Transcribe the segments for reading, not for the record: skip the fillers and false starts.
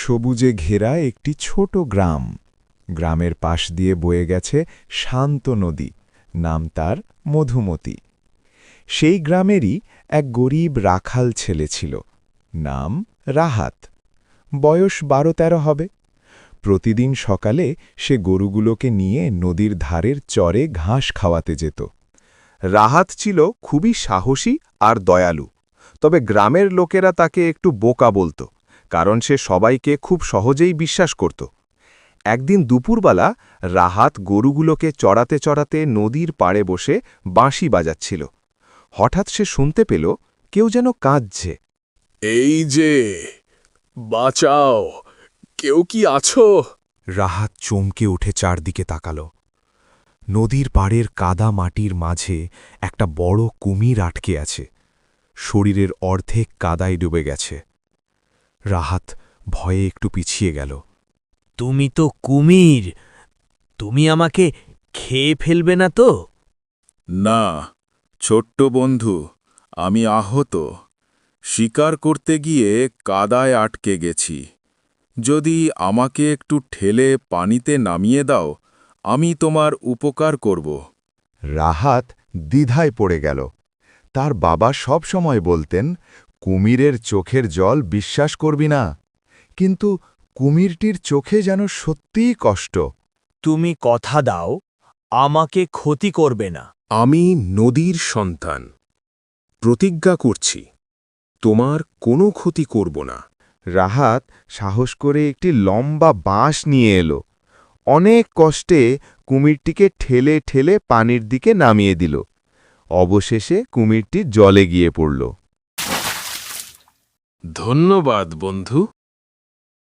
সবুজে ঘেরা একটি ছোট গ্রাম। গ্রামের পাশ দিয়ে বয়ে গেছে শান্ত নদী, নাম তার মধুমতি। সেই গ্রামেরই এক গরিব রাখাল ছেলে ছিল, নাম রাহাত। বয়স 12-13 হবে। প্রতিদিন সকালে সে গরুগুলোকে নিয়ে নদীর ধারের চরে ঘাস খাওয়াতে যেত। রাহাত ছিল খুবই সাহসী আর দয়ালু, তবে গ্রামের লোকেরা তাকে একটু বোকা বলত, কারণ সে সবাইকে খুব সহজেই বিশ্বাস করত। একদিন দুপুরবেলা রাহাত গরুগুলোকে চড়াতে চড়াতে নদীর পাড়ে বসে বাঁশি বাজাচ্ছিল। হঠাৎ সে শুনতে পেল কেউ যেন কাঁদছে। এই যে, বাঁচাও, কেউ কি আছো? রাহাত চমকে উঠে চারদিকে তাকাল। নদীর পাড়ের কাদা মাটির মাঝে একটা বড় কুমির আটকে আছে, শরীরের অর্ধেক কাদায় ডুবে গেছে। রাহাত ভয়ে একটু পিছিয়ে গেল। তুমি তো কুমির, তুমি আমাকে খেয়ে ফেলবে না তো? না ছোট্ট বন্ধু, আমি আহত। শিকার করতে গিয়ে কাদায় আটকে গেছি। যদি আমাকে একটু ঠেলে পানিতে নামিয়ে দাও, আমি তোমার উপকার করব। রাহাত দ্বিধায় পড়ে গেল। তার বাবা সব সময় বলতেন, কুমিরের চোখের জল বিশ্বাস করবি না। কিন্তু কুমিরটির চোখে যেন সত্যিই কষ্ট। তুমি কথা দাও, আমাকে ক্ষতি করবে না। আমি নদীর সন্তান, প্রতিজ্ঞা করছি তোমার কোনো ক্ষতি করব না। রাহাত সাহস করে একটি লম্বা বাঁশ নিয়ে এলো। অনেক কষ্টে কুমিরটিকে ঠেলে ঠেলে পানির দিকে নামিয়ে দিল। অবশেষে কুমিরটি জলে গিয়ে পড়ল। ধন্যবাদ বন্ধু।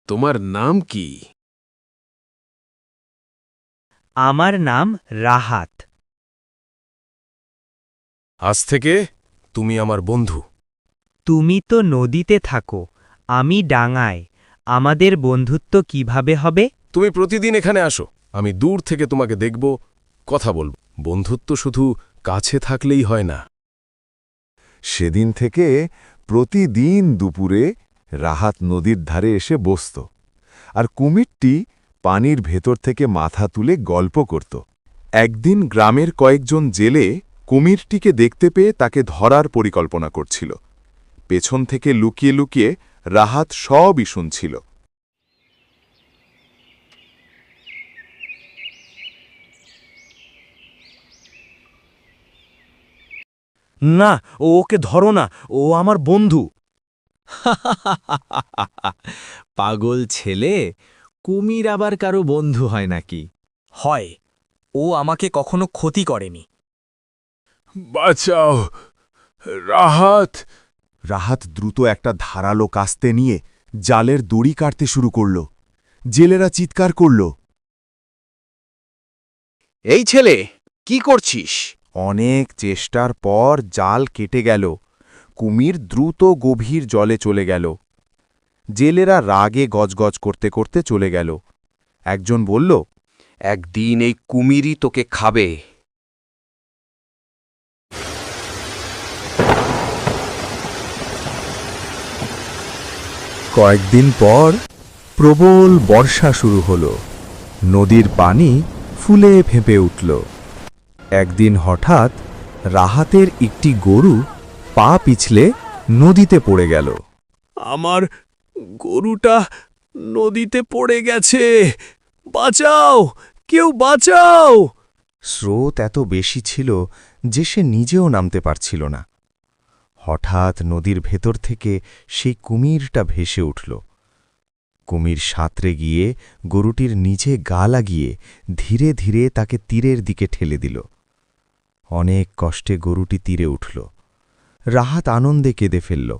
তোমার নাম কি? আমার নাম রাহাত। আজ থেকে তুমি আমার বন্ধু। তুমি তো নদীতে থাকো, আমি ডাঙায়। আমাদের বন্ধুত্ব কিভাবে হবে? তুমি প্রতিদিন এখানে আসো, আমি দূর থেকে তোমাকে দেখব, কথা বলব। বন্ধুত্ব শুধু কাছে থাকলেই হয় না। সেদিন থেকে প্রতিদিন দুপুরে রাহাত নদীর ধারে এসে বসত, আর কুমিরটি পানির ভেতর থেকে মাথা তুলে গল্প করত। একদিন গ্রামের কয়েকজন জেলে কুমিরটিকে দেখতে পেয়ে তাকে ধরার পরিকল্পনা করছিল। পেছন থেকে লুকিয়ে লুকিয়ে রাহাত সবই শুনছিল। না, ওকে ধরো না, ও আমার বন্ধু। পাগল ছেলে, কুমির আবার কারো বন্ধু হয় নাকি? হয়, ও আমাকে কখনো ক্ষতি করেনি। বাঁচাও রাহাত। রাহাত দ্রুত একটা ধারালো কাস্তে নিয়ে জালের দড়ি কাটতে শুরু করল। জেলেরা চিৎকার করল, এই ছেলে, কি করছিস? অনেক চেষ্টার পর জাল কেটে গেল। কুমির দ্রুত গভীর জলে চলে গেল। জেলেরা রাগে গজগজ করতে করতে চলে গেল। একজন বলল, একদিন এই কুমিরই তোকে খাবে। কয়েকদিন পর প্রবল বর্ষা শুরু হল। নদীর পানি ফুলে ফেঁপে উঠল। একদিন হঠাৎ রাহাতের একটি গরু পা পিছলে নদীতে পড়ে গেল। আমার গরুটা নদীতে পড়ে গেছে, বাঁচাও, কেউ বাঁচাও! স্রোত এত বেশি ছিল যে সে নিজেও নামতে পারছিল না। হঠাৎ নদীর ভেতর থেকে সেই কুমিরটা ভেসে উঠল। কুমির সাঁতরে গিয়ে গরুটির নিচে গা লাগিয়ে ধীরে ধীরে তাকে তীরের দিকে ঠেলে দিল। অনেক কষ্টে গরুটি তীরে উঠল। রাহাত আনন্দে কেঁদে ফেলল।